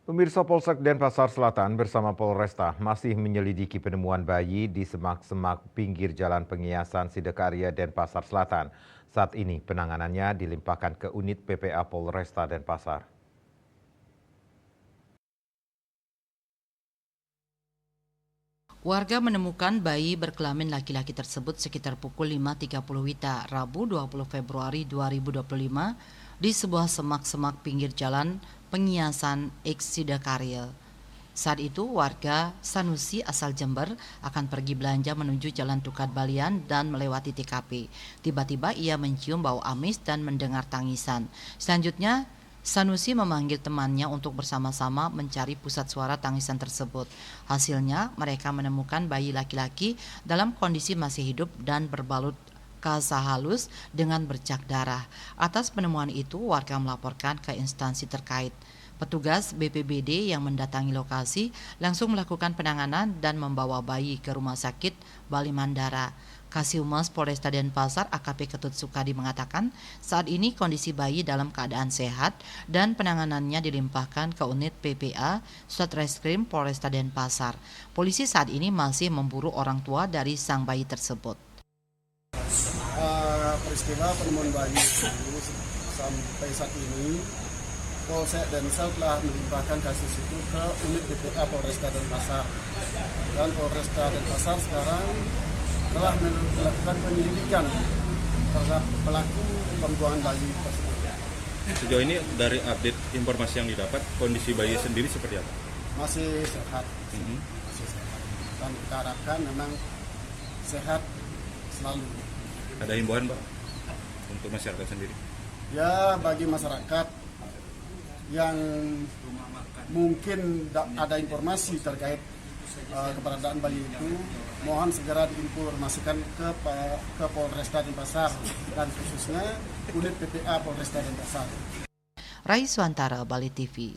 Pemirsa Polsek Denpasar Selatan bersama Polresta masih menyelidiki penemuan bayi di semak-semak pinggir Jalan Pengiasan Sidekarya Denpasar Selatan. Saat ini penanganannya dilimpahkan ke unit PPA Polresta Denpasar. Warga menemukan bayi berkelamin laki-laki tersebut sekitar pukul 5.30 WITA, Rabu 20 Februari 2025 di sebuah semak-semak pinggir jalan Pengiasan X Sidakarya. Saat itu warga Sanusi asal Jember akan pergi belanja menuju Jalan Tukat Balian dan melewati TKP. Tiba-tiba ia mencium bau amis dan mendengar tangisan. Selanjutnya Sanusi memanggil temannya untuk bersama-sama mencari pusat suara tangisan tersebut. Hasilnya, mereka menemukan bayi laki-laki dalam kondisi masih hidup dan berbalut kasa halus dengan bercak darah. Atas penemuan itu, warga melaporkan ke instansi terkait. Petugas BPBD yang mendatangi lokasi langsung melakukan penanganan dan membawa bayi ke Rumah Sakit Bali Mandara. Kasihumas Polresta Denpasar AKP Ketut Sukadi mengatakan saat ini kondisi bayi dalam keadaan sehat dan penanganannya dilimpahkan ke unit PPA Satreskrim Polresta Denpasar. Polisi saat ini masih memburu orang tua dari sang bayi tersebut. Peristiwa penemuan bayi itu sampai saat ini Polsek Densel telah melimpahkan kasus itu ke unit PPA Polresta Denpasar, dan Polresta Denpasar sekarang telah melakukan penyelidikan terhadap pelaku pembuangan bayi tersebut. Sejauh ini dari update informasi yang didapat, kondisi bayi sendiri seperti apa? Masih sehat, masih sehat. Dan kita harapkan memang sehat selalu. Ada himbauan, Pak, untuk masyarakat sendiri? Ya, bagi masyarakat yang mungkin ada informasi terkait keberadaan bayi itu, mohon segera diinformasikan ke Polresta Denpasar dan khususnya unit PPA Polresta Denpasar. Rai Swantara, Bali TV.